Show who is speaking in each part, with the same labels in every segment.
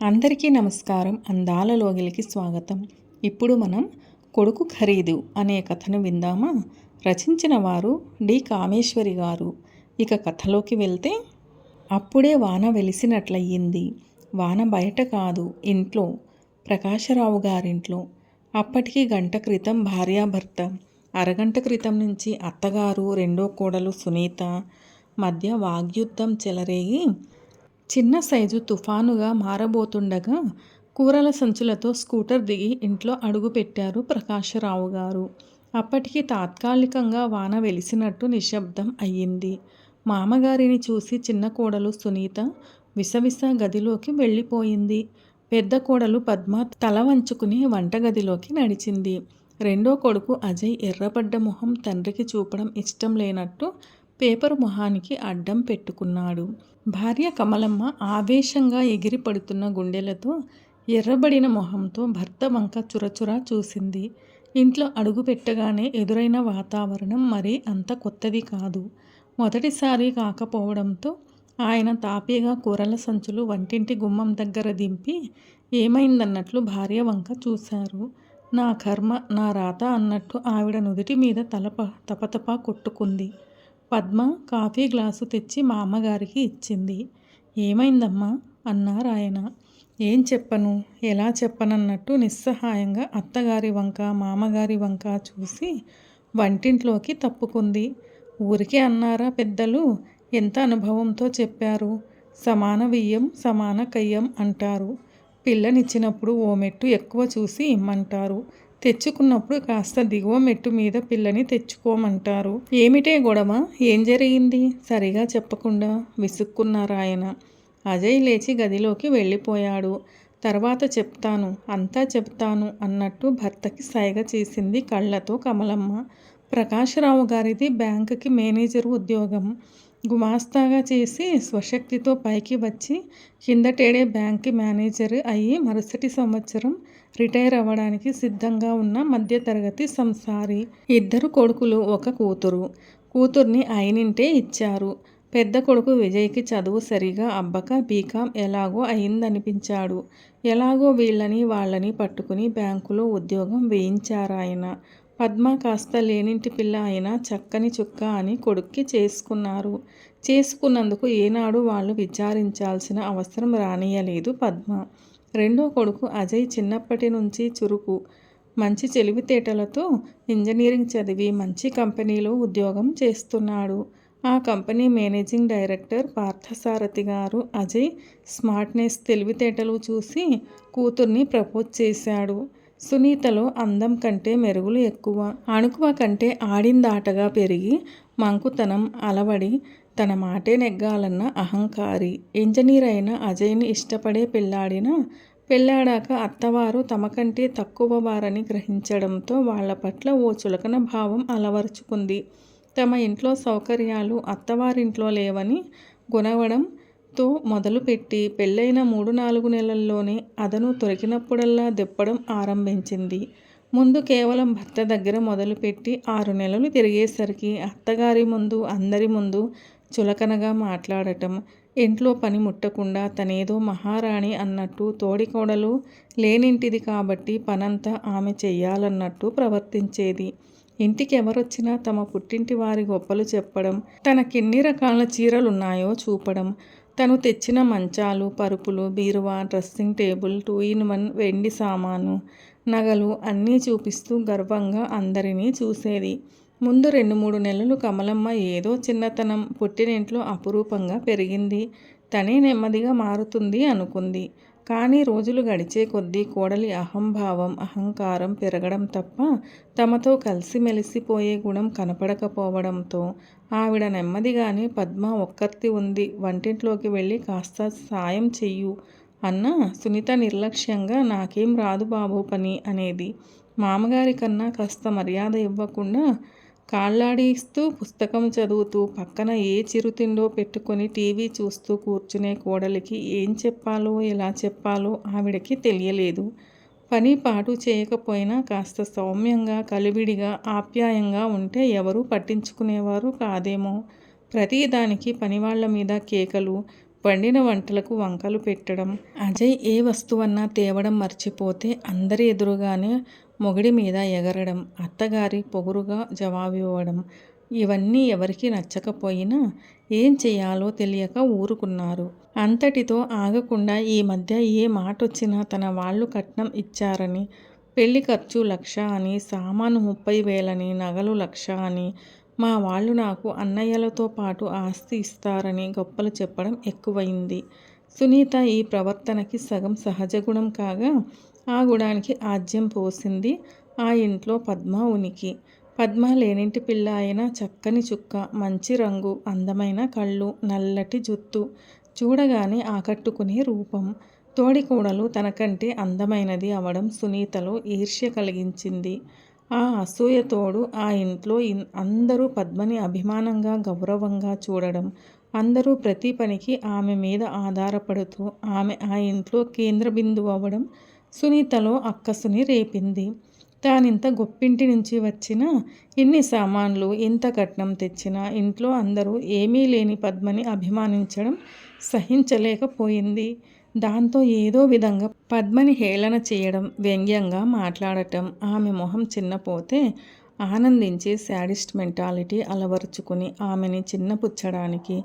Speaker 1: అందరికీ నమస్కారం. అందాల లోగిలికి స్వాగతం. ఇప్పుడు మనం కొడుకు ఖరీదు అనే కథను విందామా? రచించిన వారు డి కామేశ్వరి గారు. ఇక కథలోకి వెళ్తే, అప్పుడే వాన వెలిసినట్లయింది. వాన బయట కాదు, ఇంట్లో, ప్రకాశరావు గారింట్లో. అప్పటికి గంట క్రితం భార్యాభర్త, అరగంట క్రితం నుంచి అత్తగారు, రెండో కోడలు సునీత మధ్య వాగ్యుద్ధం చెలరేగి చిన్న సైజు తుఫానుగా మారబోతుండగా కూరల సంచులతో స్కూటర్ దిగి ఇంట్లో అడుగుపెట్టారు ప్రకాశరావు గారు. అప్పటికి తాత్కాలికంగా వాన వెలిసినట్టు నిశ్శబ్దం అయ్యింది. మామగారిని చూసి చిన్న కోడలు సునీత విసవిస గదిలోకి వెళ్ళిపోయింది. పెద్ద కోడలు పద్మ తల వంచుకుని వంటగదిలోకి నడిచింది. రెండో కొడుకు అజయ్ ఎర్రబడ్డ మొహం తండ్రికి చూపడం ఇష్టం లేనట్టు పేపరు మొహానికి అడ్డం పెట్టుకున్నాడు. భార్య కమలమ్మ ఆవేశంగా ఎగిరిపడుతున్న గుండెలతో, ఎర్రబడిన మొహంతో భర్త వంక చురచురా చూసింది. ఇంట్లో అడుగుపెట్టగానే ఎదురైన వాతావరణం మరీ అంత కొత్తది కాదు. మొదటిసారి కాకపోవడంతో ఆయన తాపీగా కూరల సంచులు వంటింటి గుమ్మం దగ్గర దింపి ఏమైందన్నట్లు భార్య వంక చూశారు. నా కర్మ, నా రాత అన్నట్టు ఆవిడ నుదుటి మీద తపతపా కొట్టుకుంది. పద్మ కాఫీ గ్లాసు తెచ్చి మా అమ్మగారికి ఇచ్చింది. ఏమైందమ్మా అన్నారాయన. ఏం చెప్పను, ఎలా చెప్పనన్నట్టు నిస్సహాయంగా అత్తగారి వంక మామగారి వంక చూసి వంటింట్లోకి తప్పుకుంది. ఊరికే అన్నారా పెద్దలు? ఎంత అనుభవంతో చెప్పారు. సమాన బియ్యం సమాన కయ్యం అంటారు. పిల్లనిచ్చినప్పుడు ఓ మెట్టు ఎక్కువ చూసి ఇమ్మంటారు. తెచ్చుకున్నప్పుడు కాస్త దిగువ మెట్టు మీద పిల్లని తెచ్చుకోమంటారు. ఏమిటే గొడవ? ఏం జరిగింది? సరిగా చెప్పకుండా విసుక్కున్నారాయన. అజయ్ లేచి గదిలోకి వెళ్ళిపోయాడు. తర్వాత చెప్తాను, అంతా చెప్తాను అన్నట్టు భర్తకి సైగ చేసింది కళ్ళతో కమలమ్మ. ప్రకాశరావు గారిది బ్యాంకుకి మేనేజరు ఉద్యోగం. గుమాస్తాగా చేసి స్వశక్తితో పైకి వచ్చి కిందటేడే బ్యాంకు మేనేజర్ అయ్యి మరుసటి సంవత్సరం రిటైర్ అవ్వడానికి సిద్ధంగా ఉన్న మధ్యతరగతి సంసారి. 2 కొడుకులు, 1 కూతురు. కూతుర్ని అయినింటే ఇచ్చారు. పెద్ద కొడుకు విజయ్కి చదువు సరిగా అబ్బక బీకాం ఎలాగో అయిందనిపించాడు. ఎలాగో వీళ్ళని వాళ్ళని పట్టుకుని బ్యాంకులో ఉద్యోగం వేయించారాయన. పద్మ కాస్త లేనింటి పిల్ల అయినా చక్కని చుక్క అని కొడుక్కి చేసుకున్నారు. చేసుకున్నందుకు ఏనాడు వాళ్ళు విచారించాల్సిన అవసరం రానియలేదు పద్మ. రెండో కొడుకు అజయ్ చిన్నప్పటి నుంచి చురుకు, మంచి తెలివితేటలతో ఇంజనీరింగ్ చదివి మంచి కంపెనీలో ఉద్యోగం చేస్తున్నాడు. ఆ కంపెనీ మేనేజింగ్ డైరెక్టర్ పార్థసారథి గారు అజయ్ స్మార్ట్నెస్, తెలివితేటలు చూసి కూతుర్ని ప్రపోజ్ చేశాడు. సునీతలో అందం కంటే మెరుగులు ఎక్కువ, అణుకువ కంటే ఆడిందాటగా పెరిగి మంకుతనం అలవడి తన మాటే నెగ్గాలన్న అహంకారి. ఇంజనీర్ అయిన అజయ్ని ఇష్టపడే పెళ్ళాడాక అత్తవారు తమకంటే తక్కువ వారని గ్రహించడంతో వాళ్ల పట్ల ఓ చులకన భావం అలవరుచుకుంది. తమ ఇంట్లో సౌకర్యాలు అత్తవారింట్లో లేవని గొనవడంతో మొదలుపెట్టి పెళ్ళైన 3-4 నెలల్లోనే అదను దొరికినప్పుడల్లా దెప్పడం ఆరంభించింది. ముందు కేవలం భర్త దగ్గర మొదలుపెట్టి 6 నెలలు తిరిగేసరికి అత్తగారి ముందు, అందరి ముందు చులకనగా మాట్లాడటం, ఇంట్లో పని ముట్టకుండా తనేదో మహారాణి అన్నట్టు, తోడికోడలు లేనింటిది కాబట్టి పనంతా ఆమె చెయ్యాలన్నట్టు ప్రవర్తించేది. ఇంటికి ఎవరొచ్చినా తమ పుట్టింటి వారి గొప్పలు చెప్పడం, తనకెన్ని రకాల చీరలున్నాయో చూపడం, తను తెచ్చిన మంచాలు, పరుపులు, బీరువా, డ్రెస్సింగ్ టేబుల్, 2-in-1 వెండి సామాను, నగలు అన్నీ చూపిస్తూ గర్వంగా అందరినీ చూసేది. ముందు 2-3 నెలలు కమలమ్మ ఏదో చిన్నతనం, పుట్టినింట్లో అపురూపంగా పెరిగింది, తనే నెమ్మదిగా మారుతుంది అనుకుంది. కానీ రోజులు గడిచే కొద్దీ కోడలి అహంభావం, అహంకారం పెరగడం తప్ప తమతో కలిసిమెలిసిపోయే గుణం కనపడకపోవడంతో ఆవిడ నెమ్మదిగానే పద్మ ఒక్కర్తి ఉంది, వంటింట్లోకి వెళ్ళి కాస్త సాయం చెయ్యు అన్నా సునీత నిర్లక్ష్యంగా నాకేం రాదు బాబు పని అనేది. మామగారి కన్నా కాస్త మర్యాద ఇవ్వకుండా కాళ్ళాడిస్తూ పుస్తకం చదువుతూ పక్కన ఏ చిరుతిండో పెట్టుకొని టీవీ చూస్తూ కూర్చునే కోడలికి ఏం చెప్పాలో ఎలా చెప్పాలో ఆవిడకి తెలియలేదు. పని పాటు చేయకపోయినా కాస్త సౌమ్యంగా, కలివిడిగా, ఆప్యాయంగా ఉంటే ఎవరూ పట్టించుకునేవారు కాదేమో. ప్రతిదానికి పనివాళ్ల మీద కేకలు, వండిన వంటలకు వంకలు పెట్టడం, అజయ్ ఏ వస్తువన్నా తేవడం మర్చిపోతే అందరి ఎదురుగానే మొగుడి మీద ఎగరడం, అత్తగారి పొగురుగా జవాబివ్వడం, ఇవన్నీ ఎవరికి నచ్చకపోయినా ఏం చెయ్యాలో తెలియక ఊరుకున్నారు. అంతటితో ఆగకుండా ఈ మధ్య ఏ మాటొచ్చినా తన వాళ్ళు కట్నం ఇచ్చారని, పెళ్లి ఖర్చు 1,00,000 అని, సామాను 30,000 నగలు 1,00,000 అని, మా వాళ్ళు నాకు అన్నయ్యలతో పాటు ఆస్తి ఇస్తారని గొప్పలు చెప్పడం ఎక్కువయింది. సునీత ఈ ప్రవర్తనకి సగం సహజగుణం కాగా, ఆ గుణానికి ఆజ్యం పోసింది ఆ ఇంట్లో పద్మ ఉనికి. పద్మ లేనింటి పిల్ల అయినా చక్కని చుక్క, మంచి రంగు, అందమైన కళ్ళు, నల్లటి జుత్తు, చూడగానే ఆకట్టుకునే రూపం. తోడికోడలు తనకంటే అందమైనది అవడం సునీతలో ఈర్ష్య కలిగించింది. ఆ అసూయతోడు ఆ ఇంట్లో అందరూ పద్మని అభిమానంగా, గౌరవంగా చూడడం, అందరూ ప్రతి పనికి ఆమె మీద ఆధారపడుతూ ఆమె ఆ ఇంట్లో కేంద్ర బిందువు అవ్వడం సునీతలో అక్కసుని రేపింది. తానింత గొప్పింటి నుంచి వచ్చినా, ఇన్ని సామాన్లు, ఇంత కట్నం తెచ్చినా ఇంట్లో అందరూ ఏమీ లేని పద్మని అభిమానించడం సహించలేకపోయింది. దాంతో ఏదో విధంగా పద్మని హేళన చేయడం, వ్యంగ్యంగా మాట్లాడటం, ఆమె మొహం చిన్నపోతే ఆనందించి శాడిస్ట్ మెంటాలిటీ అలవరుచుకుని ఆమెని చిన్నపుచ్చడానికి,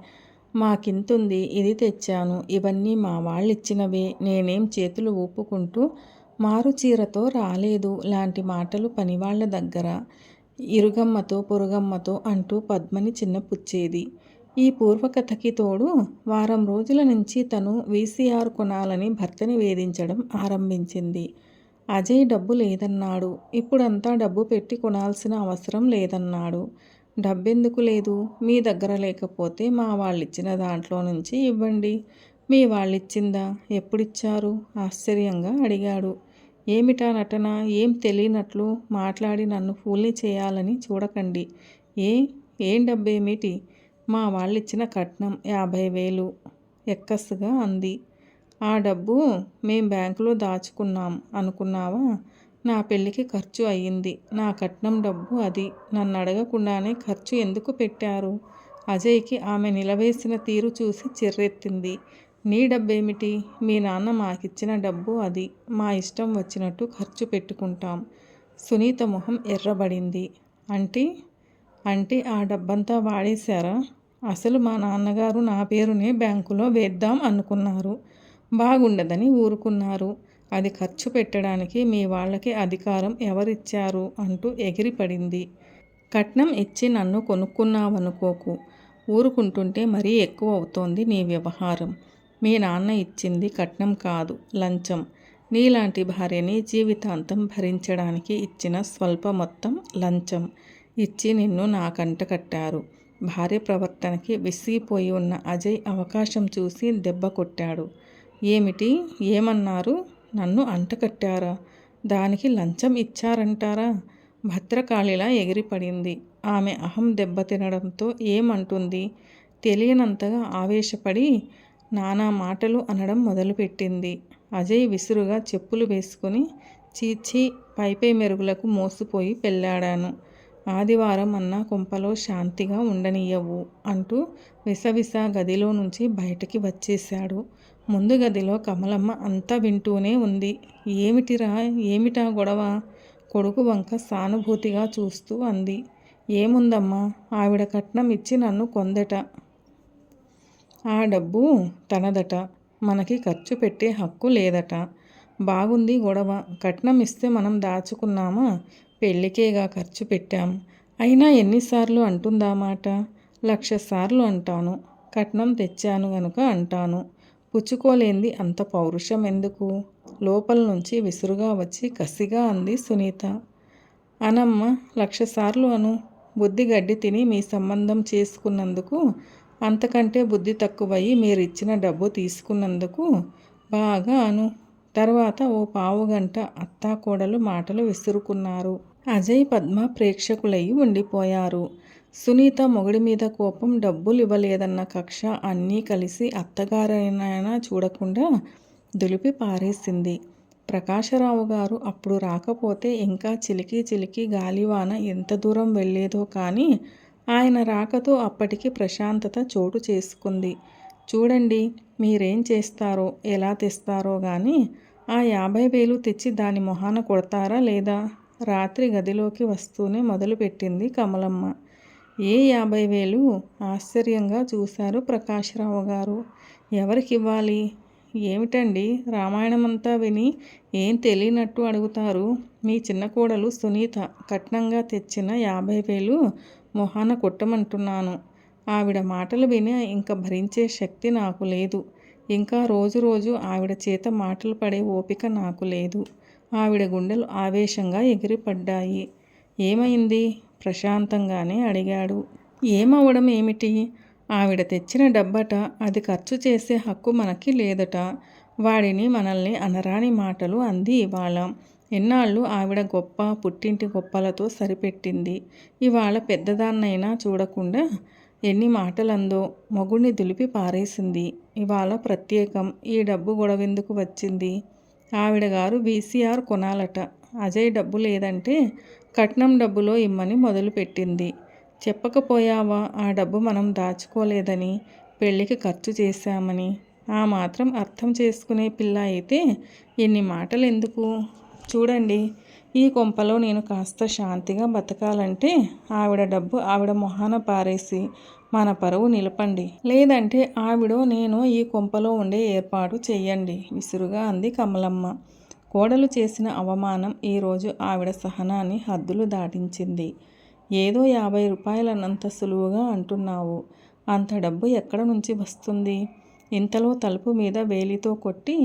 Speaker 1: మాకింతుంది, ఇది తెచ్చాను, ఇవన్నీ మా వాళ్ళిచ్చినవే, నేనేం చేతులు ఊపుకుంటూ మారుచీరతో రాలేదు లాంటి మాటలు పనివాళ్ల దగ్గర ఇరుగమ్మతో పొరుగమ్మతో అంటూ పద్మని చిన్నపుచ్చేది. ఈ పూర్వకథకి తోడు వారం రోజుల నుంచి తను వీసీఆర్ కొనాలని భర్తని వేధించడం ఆరంభించింది. అజయ్ డబ్బు లేదన్నాడు. ఇప్పుడంతా డబ్బు పెట్టి కొనాల్సిన అవసరం లేదన్నాడు. డబ్బెందుకు లేదు? మీ దగ్గర లేకపోతే మా వాళ్ళిచ్చిన దాంట్లో నుంచి ఇవ్వండి. మీ వాళ్ళిచ్చిందా? ఎప్పుడిచ్చారు? ఆశ్చర్యంగా అడిగాడు. ఏమిటా నటన? ఏం తెలియనట్లు మాట్లాడి నన్ను ఫూల్ని చేయాలని చూడకండి. ఏం డబ్బేమిటి? మా వాళ్ళిచ్చిన కట్నం 50,000 ఎక్కస్సుగా అంది. ఆ డబ్బు మేం బ్యాంకులో దాచుకున్నాం అనుకున్నావా? నా పెళ్ళికి ఖర్చు అయ్యింది. నా కట్నం డబ్బు అది. నన్నడగకుండానే ఖర్చు ఎందుకు పెట్టారు? అజయ్కి ఆమె నిలవేసిన తీరు చూసి చిర్రెత్తింది. నీ డబ్బేమిటి? మీ నాన్న మాకిచ్చిన డబ్బు అది. మా ఇష్టం వచ్చినట్టు ఖర్చు పెట్టుకుంటాం. సునీత మొహం ఎర్రబడింది. అంటే ఆ డబ్బంతా వాడేశారా? అసలు మా నాన్నగారు నా పేరునే బ్యాంకులో వేద్దాం అనుకున్నారు. బాగుండదని ఊరుకున్నారు. అది ఖర్చు పెట్టడానికి మీ వాళ్ళకి అధికారం ఎవరిచ్చారు అంటూ ఎగిరిపడింది. కట్నం ఇచ్చి నన్ను కొనుక్కున్నావనుకోకు. ఊరుకుంటుంటే మరీ ఎక్కువ అవుతోంది నీ వ్యవహారం. మీ నాన్న ఇచ్చింది కట్నం కాదు, లంచం. నీలాంటి భార్యని జీవితాంతం భరించడానికి ఇచ్చిన స్వల్ప మొత్తం లంచం ఇచ్చి నిన్ను నాకంట కట్టారు. భార్య ప్రవర్తనకి విసిగిపోయి ఉన్న అజయ్ అవకాశం చూసి దెబ్బ కొట్టాడు. ఏమిటి? ఏమన్నారు? నన్ను అంటకట్టారా? దానికి లంచం ఇచ్చారంటారా? భద్రకాళిలా ఎగిరిపడింది. ఆమె అహం దెబ్బతినడంతో ఏమంటుంది తెలియనంతగా ఆవేశపడి నానా మాటలు అనడం మొదలుపెట్టింది. అజయ్ విసురుగా చెప్పులు వేసుకుని, చీచీ, పైపై మెరుగులకు మోసపోయి పెళ్ళాడాను. ఆదివారం అన్నా కొంపలో శాంతిగా ఉండనియ్యవు అంటూ విసవిస గదిలో నుంచి బయటికి వచ్చేశాడు. ముందు గదిలో కమలమ్మ అంతా వింటూనే ఉంది. ఏమిటా గొడవ? కొడుకు వంక సానుభూతిగా చూస్తూ అంది. ఏముందమ్మా, ఆవిడ కట్నం ఇచ్చి నన్ను కొందట. ఆ డబ్బు తనదట. మనకి ఖర్చు పెట్టే హక్కు లేదట. బాగుంది గొడవ. కట్నం ఇస్తే మనం దాచుకున్నామా? పెళ్ళికేగా ఖర్చు పెట్టాం. అయినా ఎన్నిసార్లు అంటుందా మాట? 1,00,000 సార్లు అంటాను. కట్నం తెచ్చాను గనుక అంటాను. పుచ్చుకోలేంది అంత పౌరుషం ఎందుకు? లోపల నుంచి విసురుగా వచ్చి కసిగా అంది సునీత. అనమ్మ, 1,00,000 సార్లు అను. బుద్ధి గడ్డి తిని మీ సంబంధం చేసుకున్నందుకు, అంతకంటే బుద్ధి తక్కువయ్యి మీరిచ్చిన డబ్బు తీసుకున్నందుకు బాగా అను. తర్వాత ఓ పావుగంట అత్తాకోడలు మాటలు విసురుకున్నారు. అజయ్, పద్మ ప్రేక్షకులయ్యి ఉండిపోయారు. సునీత మొగుడి మీద కోపం, డబ్బులివ్వలేదన్న కక్ష అన్నీ కలిసి అత్తగారైనా చూడకుండా దులిపి పారేసింది. ప్రకాశరావు గారు అప్పుడు రాకపోతే ఇంకా చిలికి చిలికి గాలివాన ఎంత దూరం వెళ్ళేదో కానీ ఆయన రాకతో అప్పటికి ప్రశాంతత చోటు చేసుకుంది. చూడండి, మీరేం చేస్తారో ఎలా తెస్తారో కానీ ఆ 50,000 తెచ్చి దాని మొహాన కొడతారా లేదా? రాత్రి గదిలోకి వస్తూనే మొదలుపెట్టింది కమలమ్మ. ఏ 50,000? ఆశ్చర్యంగా చూశారు ప్రకాశ్రావు గారు. ఎవరికివ్వాలి? ఏమిటండి, రామాయణమంతా విని ఏం తెలియనట్టు అడుగుతారు? మీ చిన్న కోడలు సునీత కట్నంగా తెచ్చిన 50,000 మొహాన కొట్టమంటున్నాను. ఆవిడ మాటలు విని ఇంక భరించే శక్తి నాకు లేదు. ఇంకా రోజు రోజు ఆవిడ చేత మాటలు పడే ఓపిక నాకు లేదు. ఆవిడ గుండెలు ఆవేశంగా ఎగిరిపడ్డాయి. ఏమైంది? ప్రశాంతంగానే అడిగాడు. ఏమవడం ఏమిటి? ఆవిడ తెచ్చిన డబ్బట, అది ఖర్చు చేసే హక్కు మనకి లేదట. వాడిని మనల్ని అనరాని మాటలు అంది ఇవాళ. ఎన్నాళ్ళు ఆవిడ గొప్ప పుట్టింటి గొప్పలతో సరిపెట్టింది. ఇవాళ పెద్దదాన్నైనా చూడకుండా ఎన్ని మాటలందో. మొగుణ్ణి దులిపి పారేసింది. ఇవాళ ప్రత్యేకం. ఈ డబ్బు గొడవెందుకు వచ్చింది? ఆవిడ గారు వీసీఆర్ కొనాలట. అజయ్ డబ్బు లేదంటే కట్నం డబ్బులో ఇమ్మని మొదలుపెట్టింది. చెప్పకపోయావా ఆ డబ్బు మనం దాచుకోలేదని, పెళ్ళికి ఖర్చు చేశామని? ఆ మాత్రం అర్థం చేసుకునే పిల్ల అయితే ఎన్ని మాటలు ఎందుకు? చూడండి, ఈ కొంపలో నేను కాస్త శాంతిగా బతకాలంటే ఆవిడ డబ్బు ఆవిడ మొహాన పారేసి మన పరువు నిలపండి. లేదంటే ఆవిడో నేనో ఈ కొంపలో ఉండే ఏర్పాటు చెయ్యండి విసురుగా అంది కమలమ్మ. కోడలు చేసిన అవమానం ఈరోజు ఆవిడ సహనాన్ని హద్దులు దాటించింది. ఏదో 50 రూపాయలన్నంత సులువుగా అంటున్నావు. అంత డబ్బు ఎక్కడ నుంచి వస్తుంది? ఇంతలో తలుపు మీద వేలితో కొట్టి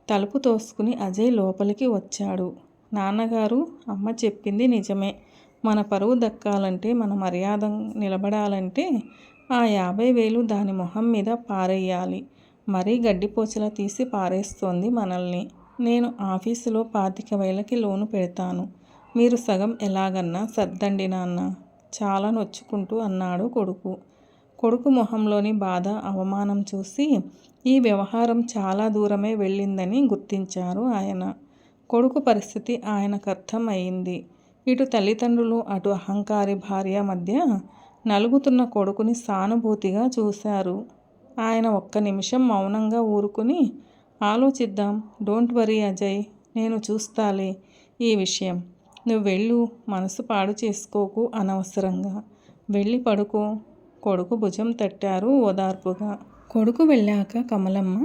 Speaker 1: తలుపు తోసుకుని అజయ్ లోపలికి వచ్చాడు. నాన్నగారు, అమ్మ చెప్పింది నిజమే. మన పరువు దక్కాలంటే, మన మర్యాద నిలబడాలంటే ఆ 50,000 దాని మొహం మీద పారేయాలి. మరీ గడ్డిపోచలా తీసి పారేస్తోంది మనల్ని. నేను ఆఫీసులో 25,000కి లోను పెడతాను. మీరు సగం ఎలాగన్నా సర్దండి నాన్న, చాలా నొచ్చుకుంటూ అన్నాడు కొడుకు. కొడుకు మొహంలోని బాధ, అవమానం చూసి ఈ వ్యవహారం చాలా దూరమే వెళ్ళిందని గుర్తించారు ఆయన. కొడుకు పరిస్థితి ఆయనకు అర్థం అయింది. ఇటు తల్లిదండ్రులు, అటు అహంకారి భార్య మధ్య నలుగుతున్న కొడుకుని సానుభూతిగా చూశారు. ఆయన ఒక్క నిమిషం మౌనంగా ఊరుకుని, ఆలోచిద్దాం, డోంట్ వరీ అజయ్, నేను చూస్తాలే ఈ విషయం. నువ్వెళ్ళు, మనసు పాడు చేసుకోకు అనవసరంగా. వెళ్ళి పడుకో. కొడుకు భుజం తట్టారు ఓదార్పుగా. కొడుకు వెళ్ళాక కమలమ్మ,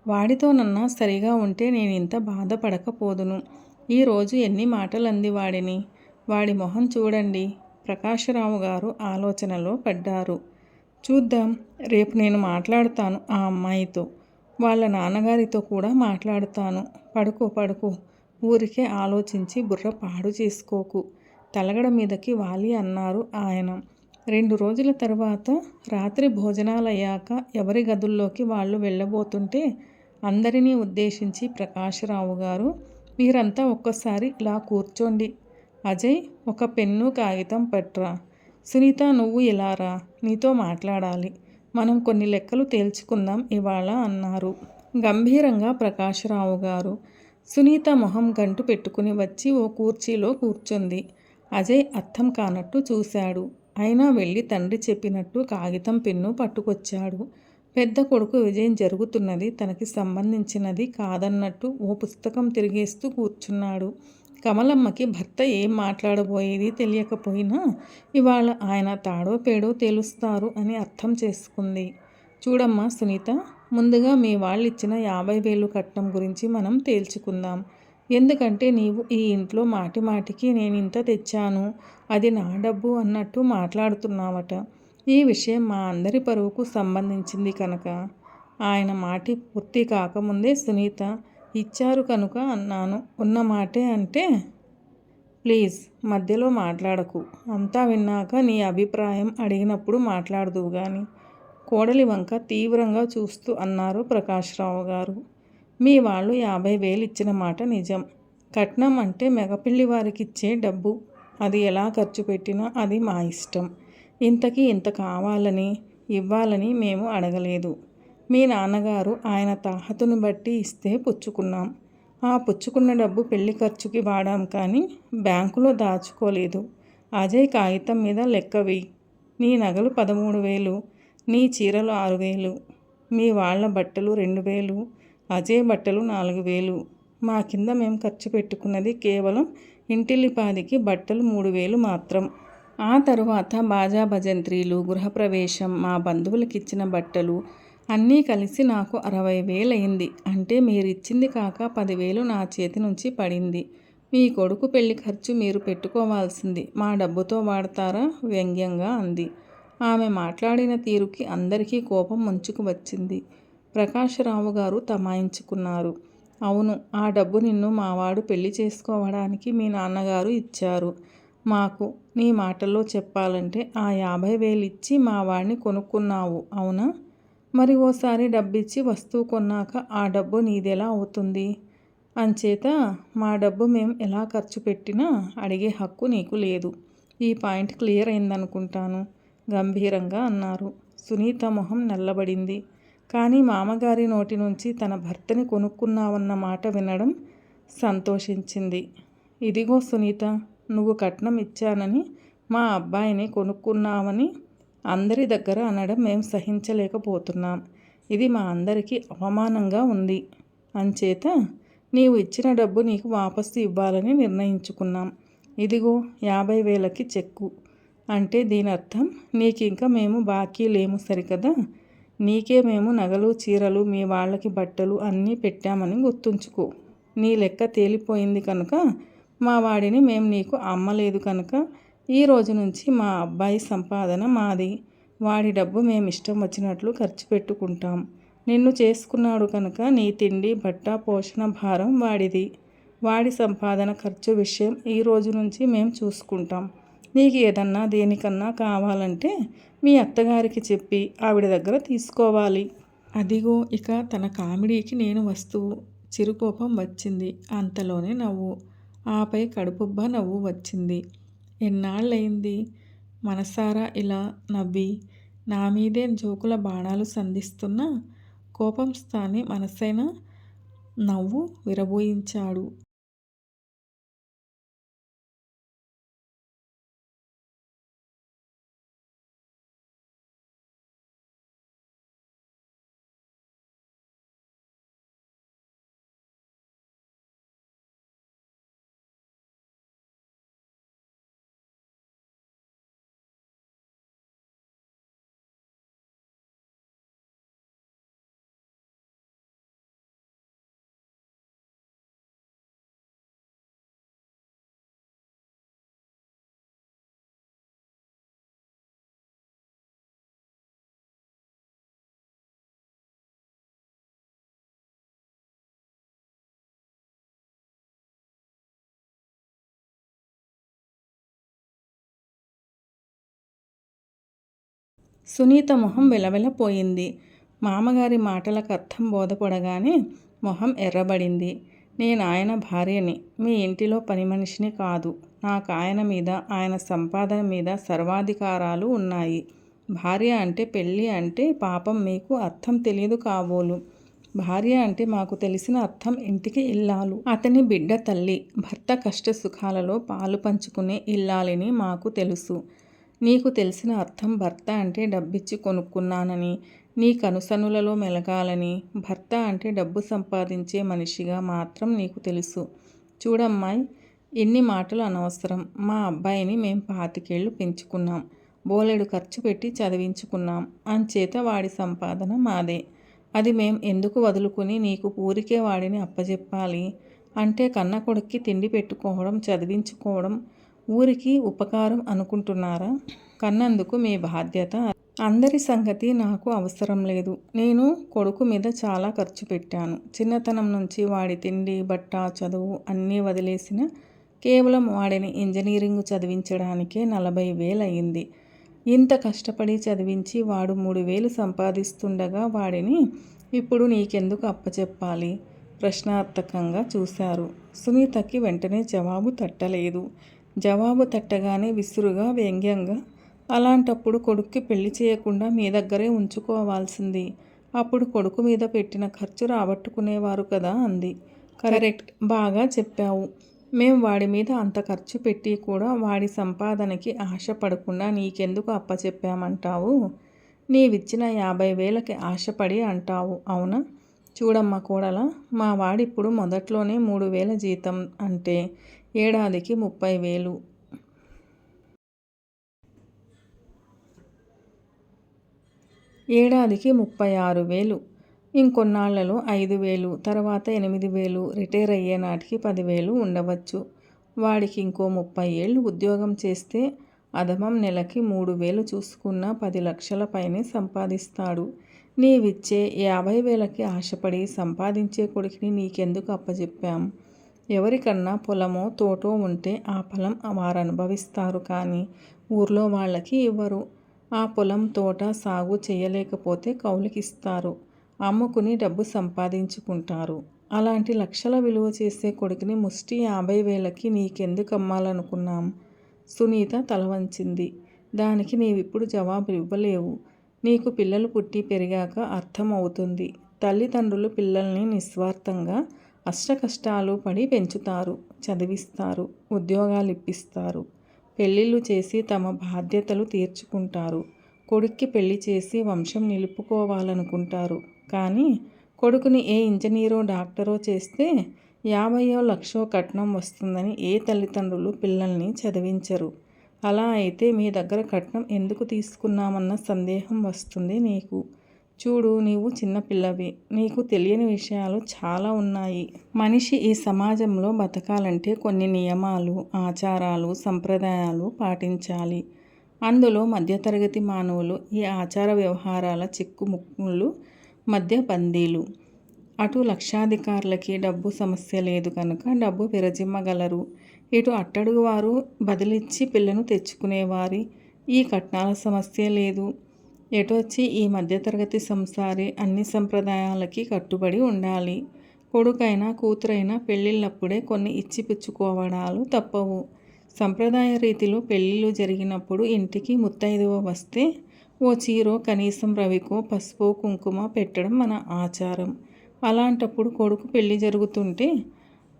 Speaker 1: వాడితోనన్నా సరిగా ఉంటే నేనింత బాధపడకపోదును. ఈరోజు ఎన్ని మాటలంది వాడిని. వాడి మొహం చూడండి. ప్రకాశరావు గారు ఆలోచనలో పడ్డారు. చూద్దాం, రేపు నేను మాట్లాడుతాను ఆ అమ్మాయితో. వాళ్ళ నాన్నగారితో కూడా మాట్లాడుతాను. పడుకో పడుకో. ఊరికే ఆలోచించి బుర్ర పాడు చేసుకోకు. తలగడ మీదకి వాలి అన్నారు ఆయన. 2 రోజుల తర్వాత రాత్రి భోజనాలయ్యాక ఎవరి గదుల్లోకి వాళ్ళు వెళ్ళబోతుంటే అందరినీ ఉద్దేశించి ప్రకాశరావు గారు, మీరంతా ఒక్కసారి ఇలా కూర్చోండి. అజయ్, ఒక పెన్ను కాగితం పట్రా. సునీత, నువ్వు ఇలా రా, నీతో మాట్లాడాలి. మనం కొన్ని లెక్కలు తేల్చుకుందాం ఇవాళ అన్నారు గంభీరంగా ప్రకాశరావు గారు. సునీత మొహం గంటు పెట్టుకుని వచ్చి ఓ కుర్చీలో కూర్చుంది. అజయ్ అర్థం కానట్టు చూశాడు. అయినా వెళ్ళి తండ్రి చెప్పినట్టు కాగితం పెన్ను పట్టుకొచ్చాడు. పెద్ద కొడుకు విజయం జరుగుతున్నది తనకి సంబంధించినది కాదన్నట్టు ఓ పుస్తకం తిరిగేస్తూ కూర్చున్నాడు. కమలమ్మకి భర్త ఏం మాట్లాడబోయేది తెలియకపోయినా ఇవాళ ఆయన తాడో పేడో తేలుస్తారు అని అర్థం చేసుకుంది. చూడమ్మా సునీత, ముందుగా మీ వాళ్ళు ఇచ్చిన 50,000 కట్నం గురించి మనం తేల్చుకుందాం. ఎందుకంటే నీవు ఈ ఇంట్లో మాటి మాటికి నేనింత తెచ్చాను, అది నా డబ్బు అన్నట్టు మాట్లాడుతున్నావట. ఈ విషయం మా అందరి పరువుకు సంబంధించింది కనుక. ఆయన మాటి పూర్తి కాకముందే సునీత, ఇచ్చారు కనుక అన్నాను. ఉన్న మాటే అంటే. ప్లీజ్ మధ్యలో మాట్లాడకు. అంతా విన్నాక నీ అభిప్రాయం అడిగినప్పుడు మాట్లాడదువు గాని. కోడలి వంక తీవ్రంగా చూస్తూ అన్నారు ప్రకాశరావు గారు. మీ వాళ్ళు 50,000 ఇచ్చిన మాట నిజం. కట్నం అంటే మగపిల్లి వారికిచ్చే డబ్బు. అది ఎలా ఖర్చు పెట్టినా అది మా ఇష్టం. ఇంతకీ ఇంత కావాలని, ఇవ్వాలని మేము అడగలేదు. మీ నాన్నగారు ఆయన తాహతును బట్టి ఇస్తే పుచ్చుకున్నాం. ఆ పుచ్చుకున్న డబ్బు పెళ్లి ఖర్చుకి వాడాం కానీ బ్యాంకులో దాచుకోలేదు. అజయ్ కాగితం మీద లెక్క వెయ్యి. నీ నగలు 13,000, నీ చీరలు 6,000, మీ వాళ్ళ బట్టలు 2000, అజయ్ బట్టలు 4000. మా కింద మేము ఖర్చు పెట్టుకున్నది కేవలం ఇంటిల్లిపాదికి బట్టలు 3000 మాత్రం. ఆ తరువాత బాజా భజంత్రీలు, గృహప్రవేశం, మా బంధువులకిచ్చిన బట్టలు అన్నీ కలిసి నాకు 60,000 అయింది. అంటే మీరిచ్చింది కాక 10,000 నా చేతి నుంచి పడింది. మీ కొడుకు పెళ్లి ఖర్చు మీరు పెట్టుకోవాల్సింది మా డబ్బుతో వాడతారా? వ్యంగ్యంగా అంది. ఆమె మాట్లాడిన తీరుకి అందరికీ కోపం ముంచుకు వచ్చింది. ప్రకాశరావు గారు తమాయించుకున్నారు. అవును, ఆ డబ్బు నిన్ను మావాడు పెళ్లి చేసుకోవడానికి మీ నాన్నగారు ఇచ్చారు మాకు. నీ మాటల్లో చెప్పాలంటే ఆ 50,000 ఇచ్చి మా వాడిని కొనుక్కున్నావు, అవునా? మరి ఓసారి డబ్బిచ్చి వస్తువు కొన్నాక ఆ డబ్బు నీదెలా అవుతుంది? అంచేత మా డబ్బు మేం ఎలా ఖర్చు పెట్టినా అడిగే హక్కు నీకు లేదు. ఈ పాయింట్ క్లియర్ అయిందనుకుంటాను గంభీరంగా అన్నారు. సునీత మొహం నల్లబడింది. కానీ మామగారి నోటి నుంచి తన భర్తని కొనుక్కున్నావన్న మాట వినడం సంతోషించింది. ఇదిగో సునీత, నువ్వు కట్నం ఇచ్చానని మా అబ్బాయిని కొనుక్కున్నావని అందరి దగ్గర అనడం మేం సహించలేకపోతున్నాం. ఇది మా అందరికీ అవమానంగా ఉంది. అంచేత నీవు ఇచ్చిన డబ్బు నీకు వాపసు ఇవ్వాలని నిర్ణయించుకున్నాం. ఇదిగో 50,000కి చెక్కు. అంటే దీనర్థం నీకింక మేము బాకీ లేము సరికదా? నీకే మేము నగలు, చీరలు, మీ వాళ్ళకి బట్టలు అన్నీ పెట్టామని గుర్తుంచుకో. నీ లెక్క తేలిపోయింది కనుక మా వాడిని మేం నీకు అమ్మలేదు కనుక ఈ రోజు నుంచి మా అబ్బాయి సంపాదన మాది. వాడి డబ్బు మేమిష్టం వచ్చినట్లు ఖర్చు పెట్టుకుంటాం. నిన్ను చేసుకున్నాడు కనుక నీ తిండి, బట్ట, పోషణ భారం వాడిది. వాడి సంపాదన ఖర్చు విషయం ఈ రోజు నుంచి మేం చూసుకుంటాం. నీకు ఏదన్నా దేనికన్నా కావాలంటే మీ అత్తగారికి చెప్పి ఆవిడ దగ్గర తీసుకోవాలి. అదిగో ఇక తన కామెడీకి నేను వస్తువు. చిరుకోపం వచ్చింది. అంతలోనే నవ్వు. ఆపై కడుపుబ్బ నవ్వు వచ్చింది. ఎన్నాళ్ళయింది మనసారా ఇలా నవ్వి? నా మీదే జోకుల బాణాలు సంధిస్తున్నా కోపం స్థాని మనసైన నవ్వు విరబోయించాడు. సునీత మొహం వెలవెలపోయింది. మామగారి మాటలకు అర్థం బోధపడగానే మొహం ఎర్రబడింది. నేనాయన భార్యని, మీ ఇంటిలో పనిమనిషిని కాదు. నాకాయన మీద, ఆయన సంపాదన మీద సర్వాధికారాలు ఉన్నాయి. భార్య అంటే పెళ్ళి అంటే పాపం మీకు అర్థం తెలియదు కాబోలు. భార్య అంటే మాకు తెలిసిన అర్థం ఇంటికి ఇల్లాలు, అతని బిడ్డ తల్లి, భర్త కష్ట సుఖాలలో పాలు పంచుకునే ఇల్లాలిని మాకు తెలుసు. నీకు తెలిసిన అర్థం భర్త అంటే డబ్బిచ్చి కొనుక్కున్నానని, నీ కనుసనులలో మెలగాలని. భర్త అంటే డబ్బు సంపాదించే మనిషిగా మాత్రం నీకు తెలుసు. చూడమ్మాయ్, ఇన్ని మాటలు అనవసరం. మా అబ్బాయిని మేం 25 ఏళ్ళు పెంచుకున్నాం. బోలెడు ఖర్చు పెట్టి చదివించుకున్నాం. అంచేత వాడి సంపాదన మాదే. అది మేం ఎందుకు వదులుకుని నీకు ఊరికే వాడిని అప్పజెప్పాలి? అంటే కన్న కొడుక్కి తిండి పెట్టుకోవడం, చదివించుకోవడం ఊరికి ఉపకారం అనుకుంటున్నారా? కన్నందుకు మీ బాధ్యత. అందరి సంగతి నాకు అవసరం లేదు. నేను కొడుకు మీద చాలా ఖర్చు పెట్టాను. చిన్నతనం నుంచి వాడి తిండి, బట్ట, చదువు అన్నీ వదిలేసిన కేవలం వాడిని ఇంజనీరింగ్ చదివించడానికే 40,000 అయింది. ఇంత కష్టపడి చదివించి వాడు 3,000 సంపాదిస్తుండగా వాడిని ఇప్పుడు నీకెందుకు అప్పచెప్పాలి? ప్రశ్నార్థకంగా చూశారు. సునీతకి వెంటనే జవాబు తట్టలేదు. జవాబు తట్టగానే విసురుగా, వ్యంగ్యంగా, అలాంటప్పుడు కొడుక్కి పెళ్లి చేయకుండా మీ దగ్గరే ఉంచుకోవాల్సింది. అప్పుడు కొడుకు మీద పెట్టిన ఖర్చు రాబట్టుకునేవారు కదా అంది. కరెక్ట్, బాగా చెప్పావు. మేం వాడి మీద అంత ఖర్చు పెట్టి కూడా వాడి సంపాదనకి ఆశపడకుండా నీకెందుకు అప్పచెప్పామంటావు? నీవిచ్చిన 50,000కి ఆశపడి అంటావు అవునా? చూడమ్మా కోడలా, మా వాడిప్పుడు మొదట్లోనే 3,000 జీతం అంటే ఏడాదికి 30,000. ఏడాదికి 36,000. ఇంకొన్నాళ్లలో 5,000, తర్వాత 8,000, రిటైర్ అయ్యే నాటికి 10,000 ఉండవచ్చు. వాడికి ఇంకో 30 ఏళ్ళు ఉద్యోగం చేస్తే అధమం నెలకి 3,000 చూసుకున్నా 10 లక్షల పైనే సంపాదిస్తాడు. నీవిచ్చే 50,000కి ఆశపడి సంపాదించే కొడుకుని నీకెందుకు అప్పజెప్పాం? ఎవరికన్నా పొలమో తోటో ఉంటే ఆ ఫలం వారనుభవిస్తారు కానీ ఊర్లో వాళ్ళకి ఇవ్వరు. ఆ పొలం తోట సాగు చేయలేకపోతే కౌలుకిస్తారు. అమ్ముకుని డబ్బు సంపాదించుకుంటారు. అలాంటి లక్షల విలువ చేసే కొడుకుని ముష్టి 50,000కి నీకెందుకు అమ్మాలనుకున్నాం? సునీత తలవంచింది. దానికి నీవిప్పుడు జవాబు ఇవ్వలేవు. నీకు పిల్లలు పుట్టి పెరిగాక అర్థం అవుతుంది. తల్లిదండ్రులు పిల్లల్ని నిస్వార్థంగా అష్టకష్టాలు పడి పెంచుతారు, చదివిస్తారు, ఉద్యోగాలిప్పిస్తారు, పెళ్ళిళ్ళు చేసి తమ బాధ్యతలు తీర్చుకుంటారు. కొడుక్కి పెళ్లి చేసి వంశం నిలుపుకోవాలనుకుంటారు. కానీ కొడుకుని ఏ ఇంజనీరో డాక్టరో చేస్తే 50 లక్షో కట్నం వస్తుందని ఏ తల్లిదండ్రులు పిల్లల్ని చదివించరు. అలా అయితే మీ దగ్గర కట్నం ఎందుకు తీసుకున్నామన్న సందేహం వస్తుంది నీకు. చూడు, నీవు చిన్నపిల్లవి. నీకు తెలియని విషయాలు చాలా ఉన్నాయి. మనిషి ఈ సమాజంలో బతకాలంటే కొన్ని నియమాలు, ఆచారాలు, సంప్రదాయాలు పాటించాలి. అందులో మధ్యతరగతి మానవులు ఈ ఆచార వ్యవహారాల చిక్కుముక్కులు మధ్య బందీలు. అటు లక్షాధికారులకి డబ్బు సమస్య లేదు కనుక డబ్బు విరజిమ్మగలరు. ఇటు అట్టడుగువారు బదిలిచ్చి పిల్లను తెచ్చుకునేవారి ఈ కట్నాల సమస్య లేదు. ఎటొచ్చి ఈ మధ్యతరగతి సంసారి అన్ని సంప్రదాయాలకి కట్టుబడి ఉండాలి. కొడుకైనా కూతురైనా పెళ్ళిళ్ళప్పుడే కొన్ని ఇచ్చిపుచ్చుకోవడాలు తప్పవు. సంప్రదాయ రీతిలో పెళ్ళిళ్ళు జరిగినప్పుడు ఇంటికి ముత్తైదువ వస్తే ఓ చీరో కనీసం రవికో పసుపో కుంకుమ పెట్టడం మన ఆచారం. అలాంటప్పుడు కొడుకు పెళ్ళి జరుగుతుంటే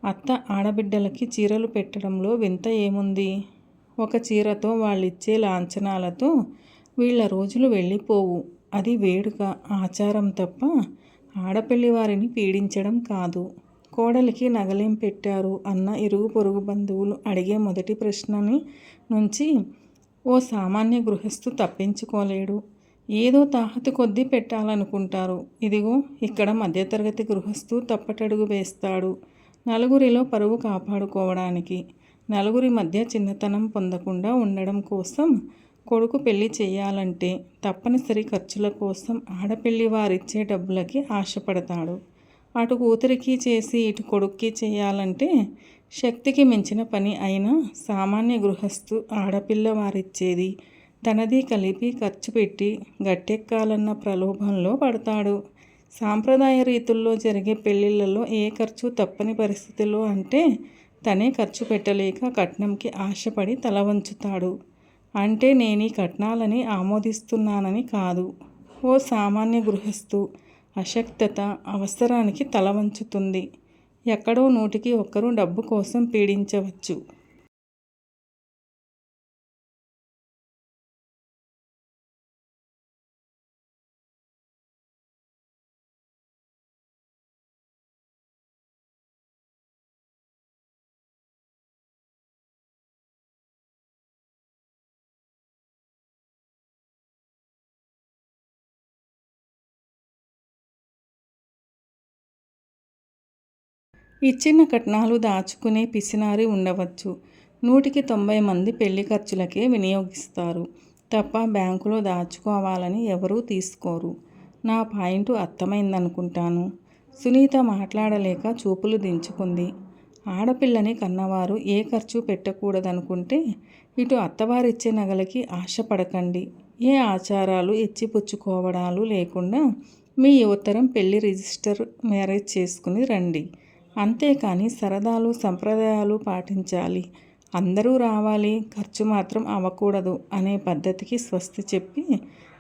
Speaker 1: అత్త ఆడబిడ్డలకి చీరలు పెట్టడంలో వింత ఏముంది? ఒక చీరతో వాళ్ళిచ్చే లాంఛనాలతో వీళ్ళ రోజులు వెళ్ళిపోవు. అది వేడుక, ఆచారం తప్ప ఆడపెళ్లి వారిని పీడించడం కాదు. కోడలికి నగలేం పెట్టారు అన్న ఇరుగు పొరుగు బంధువులు అడిగే మొదటి ప్రశ్నని నుంచి ఓ సామాన్య గృహస్థు తప్పించుకోలేడు. ఏదో తాహతు కొద్దీ పెట్టాలనుకుంటారు. ఇదిగో ఇక్కడ మధ్యతరగతి గృహస్థు తప్పటడుగు వేస్తాడు. నలుగురిలో పరువు కాపాడుకోవడానికి, నలుగురి మధ్య చిన్నతనం పొందకుండా ఉండడం కోసం కొడుకు పెళ్లి చేయాలంటే తప్పనిసరి ఖర్చుల కోసం ఆడపెళ్లి వారిచ్చే డబ్బులకి ఆశపడతాడు. అటు కూతురికి చేసి ఇటు కొడుక్కి చేయాలంటే శక్తికి మించిన పని అయినా సామాన్య గృహస్థు ఆడపిల్ల వారిచ్చేది తనది కలిపి ఖర్చు పెట్టి గట్టెక్కాలన్న ప్రలోభంలో పడతాడు. సాంప్రదాయ రీతుల్లో జరిగే పెళ్ళిళ్ళలో ఏ ఖర్చు తప్పని పరిస్థితిలో అంటే తనే ఖర్చు పెట్టలేక కట్నంకి ఆశపడి తల వంచుతాడు. అంటే నేనీ కట్నాలని ఆమోదిస్తున్నానని కాదు. ఓ సామాన్య గృహస్థు అశక్తత అవసరానికి తల వంచుతుంది. ఎక్కడో 100కి 1 డబ్బు కోసం పీడించవచ్చు. ఇచ్చిన కట్నాలు దాచుకునే పిసినారి ఉండవచ్చు. 100కి 90 మంది పెళ్లి ఖర్చులకే వినియోగిస్తారు తప్ప బ్యాంకులో దాచుకోవాలని ఎవరూ తీసుకోరు. నా పాయింట్ అర్థమైందనుకుంటాను. సునీత మాట్లాడలేక చూపులు దించుకుంది. ఆడపిల్లని కన్నవారు ఏ ఖర్చు పెట్టకూడదనుకుంటే ఇటు అత్తవారిచ్చే నగలకి ఆశపడకండి. ఏ ఆచారాలు ఇచ్చిపుచ్చుకోవడాలు లేకుండా మీ యువతరం పెళ్లి రిజిస్టర్ మ్యారేజ్ చేసుకుని రండి. అంతేకాని సరదాలు సంప్రదాయాలు పాటించాలి, అందరూ రావాలి, ఖర్చు మాత్రం అవ్వకూడదు అనే పద్ధతికి స్వస్తి చెప్పి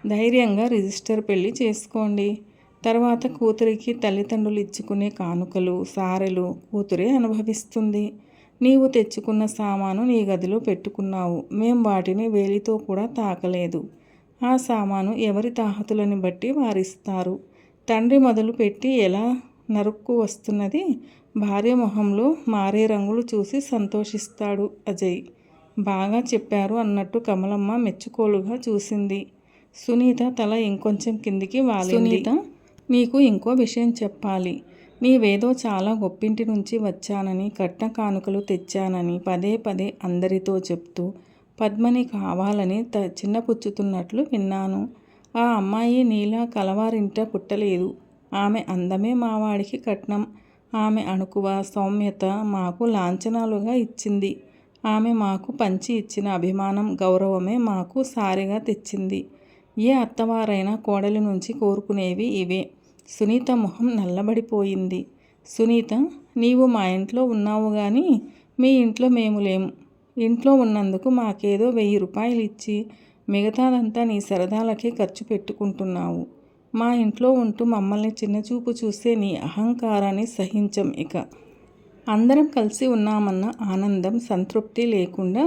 Speaker 1: ధైర్యంగా రిజిస్టర్ పెళ్లి చేసుకోండి. తర్వాత కూతురికి తల్లిదండ్రులు ఇచ్చుకునే కానుకలు, సారెలు కూతురే అనుభవిస్తుంది. నీవు తెచ్చుకున్న సామాను నీ గదిలో పెట్టుకున్నావు. మేం వాటిని వేలితో కూడా తాకలేదు. ఆ సామాను ఎవరి తాహతులని బట్టి వారిస్తారు. తండ్రి మొదలు పెట్టి ఎలా నరుక్కు వస్తున్నది భార్య మొహంలో మారే రంగులు చూసి సంతోషిస్తాడు అజయ్. బాగా చెప్పారు అన్నట్టు కమలమ్మ మెచ్చుకోలుగా చూసింది. సునీత తల ఇంకొంచెం కిందికి వాలింది. సునీత, నీకు ఇంకో విషయం చెప్పాలి. నీవేదో చాలా గొప్పింటి నుంచి వచ్చానని, కట్న కానుకలు తెచ్చానని పదే పదే అందరితో చెప్తూ పద్మని కావాలని చిన్నపుచ్చుతున్నట్లు విన్నాను. ఆ అమ్మాయి నీలా కలవారింట పుట్టలేదు. ఆమె అందమే మావాడికి కట్నం. ఆమె అణుకువ, సౌమ్యత మాకు లాంఛనాలుగా ఇచ్చింది. ఆమె మాకు పంచి ఇచ్చిన అభిమానం, గౌరవమే మాకు సారిగా తెచ్చింది. ఏ అత్తవారైనా కోడలి నుంచి కోరుకునేవి ఇవే. సునీత మొహం నల్లబడిపోయింది. సునీత, నీవు మా ఇంట్లో ఉన్నావు గాని మీ ఇంట్లో మేము లేము. ఇంట్లో ఉన్నందుకు మాకేదో 1000 రూపాయలు ఇచ్చి మిగతాదంతా నీ సరదాలకే ఖర్చు పెట్టుకుంటున్నావు. మా ఇంట్లో ఉంటూ మమ్మల్ని చిన్నచూపు చూసే నీ అహంకారాన్ని సహించం. ఇక అందరం కలిసి ఉన్నామన్న ఆనందం, సంతృప్తి లేకుండా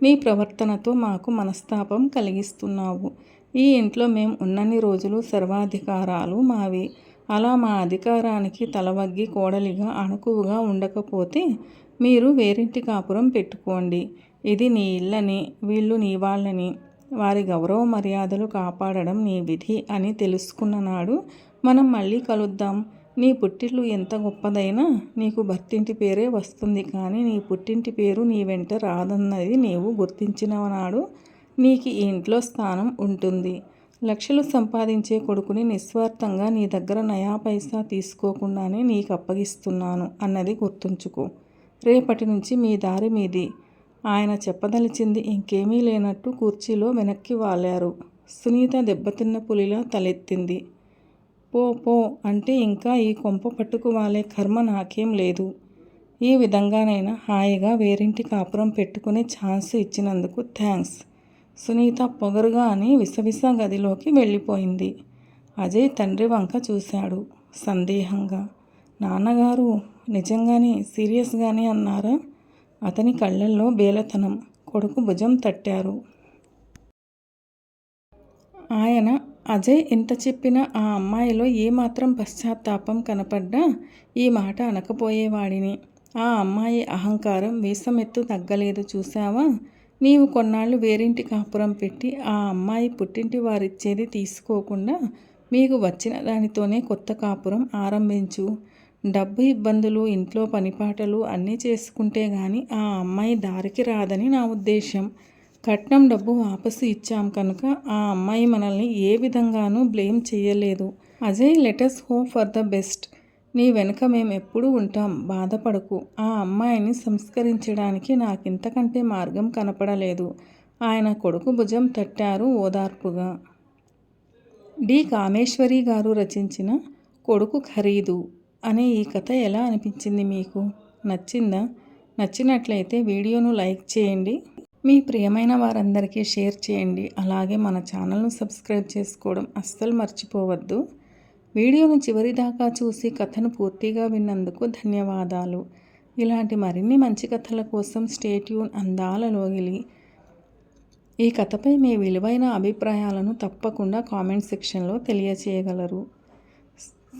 Speaker 1: నీ ప్రవర్తనతో మాకు మనస్తాపం కలిగిస్తున్నావు. ఈ ఇంట్లో మేం ఉన్నన్ని రోజులు సర్వాధికారాలు మావి. అలా మా అధికారానికి తలవగ్గి కోడలిగా అణకువగా ఉండకపోతే మీరు వేరింటి కాపురం పెట్టుకోండి. ఇది నీ ఇల్లని, వీళ్ళు నీ వాళ్ళని, వారి గౌరవ మర్యాదలు కాపాడడం నీ విధి అని తెలుసుకున్న నాడు మనం మళ్ళీ కలుద్దాం. నీ పుట్టిల్లు ఎంత గొప్పదైనా నీకు భర్తింటి పేరే వస్తుంది కానీ నీ పుట్టింటి పేరు నీ వెంట రాదన్నది నీవు గుర్తించిన నాడు నీకు ఈ ఇంట్లో స్థానం ఉంటుంది. లక్షలు సంపాదించే కొడుకుని నిస్వార్థంగా నీ దగ్గర నయా పైసా తీసుకోకుండానే నీకు అప్పగిస్తున్నాను అన్నది గుర్తుంచుకో. రేపటి నుంచి మీ దారి మీది. ఆయన చెప్పదలిచింది ఇంకేమీ లేనట్టు కుర్చీలో వెనక్కి వాలారు. సునీత దెబ్బతిన్న పులిలా తలెత్తింది. పో పో అంటే ఇంకా ఈ కొంప పట్టుకు వాలే కర్మ నాకేం లేదు. ఈ విధంగానైనా హాయిగా వేరింటి కాపురం పెట్టుకునే ఛాన్స్ ఇచ్చినందుకు థ్యాంక్స్. సునీత పొగరుగా అని విసవిస గదిలోకి వెళ్ళిపోయింది. అజయ్ తండ్రి వంక చూశాడు సందేహంగా. నాన్నగారు నిజంగానే సీరియస్గానే అన్నారా? అతని కళ్ళల్లో బేలతనం. కొడుకు భుజం తట్టారు. ఆయన అజయ్ ఎంత చెప్పినా ఆ అమ్మాయిలో ఏమాత్రం పశ్చాత్తాపం కనపడ్డా ఈ మాట అనకపోయేవాడిని. ఆ అమ్మాయి అహంకారం వీసమెత్తు తగ్గలేదు చూశావా? నీవు కొన్నాళ్ళు వేరింటి కాపురం పెట్టి ఆ అమ్మాయి పుట్టింటి వారిచ్చేది తీసుకోకుండా మీకు వచ్చిన దానితోనే కొత్త కాపురం ఆరంభించు. డబ్బు ఇబ్బందులు, ఇంట్లో పనిపాటలు అన్నీ చేసుకుంటే గాని ఆ అమ్మాయి దారికి రాదని నా ఉద్దేశం. కట్నం డబ్బు వాపసు ఇచ్చాం కనుక ఆ అమ్మాయి మనల్ని ఏ విధంగానూ బ్లేమ్ చేయలేదు. Ajay, let us hope for the best. నీ వెనుక మేము ఎప్పుడూ ఉంటాం, బాధపడకు. ఆ అమ్మాయిని సంస్కరించడానికి నాకింతకంటే మార్గం కనపడలేదు. ఆయన కొడుకు భుజం తట్టారు ఓదార్పుగా. డి. కామేశ్వరి గారు రచించిన కొడుకు ఖరీదు అనే ఈ కథ ఎలా అనిపించింది మీకు? నచ్చిందా? నచ్చినట్లయితే వీడియోను లైక్ చేయండి. మీ ప్రియమైన వారందరికీ షేర్ చేయండి. అలాగే మన ఛానల్ను సబ్స్క్రైబ్ చేసుకోవడం అస్సలు మర్చిపోవద్దు. వీడియోను చివరిదాకా చూసి కథను పూర్తిగా విన్నందుకు ధన్యవాదాలు. ఇలాంటి మరిన్ని మంచి కథల కోసం స్టే ట్యూన్ అందాల లోగిలి. ఈ కథపై మీ విలువైన అభిప్రాయాలను తప్పకుండా కామెంట్ సెక్షన్లో తెలియచేయగలరు.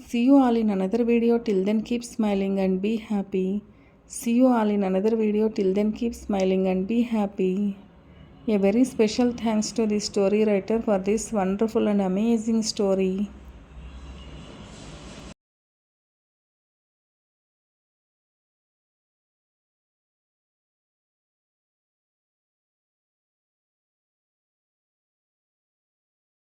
Speaker 1: See you all in another video. Till then keep smiling and be happy. See you all in another video. Till then keep smiling and be happy. A very special thanks to the story writer for this wonderful and amazing story.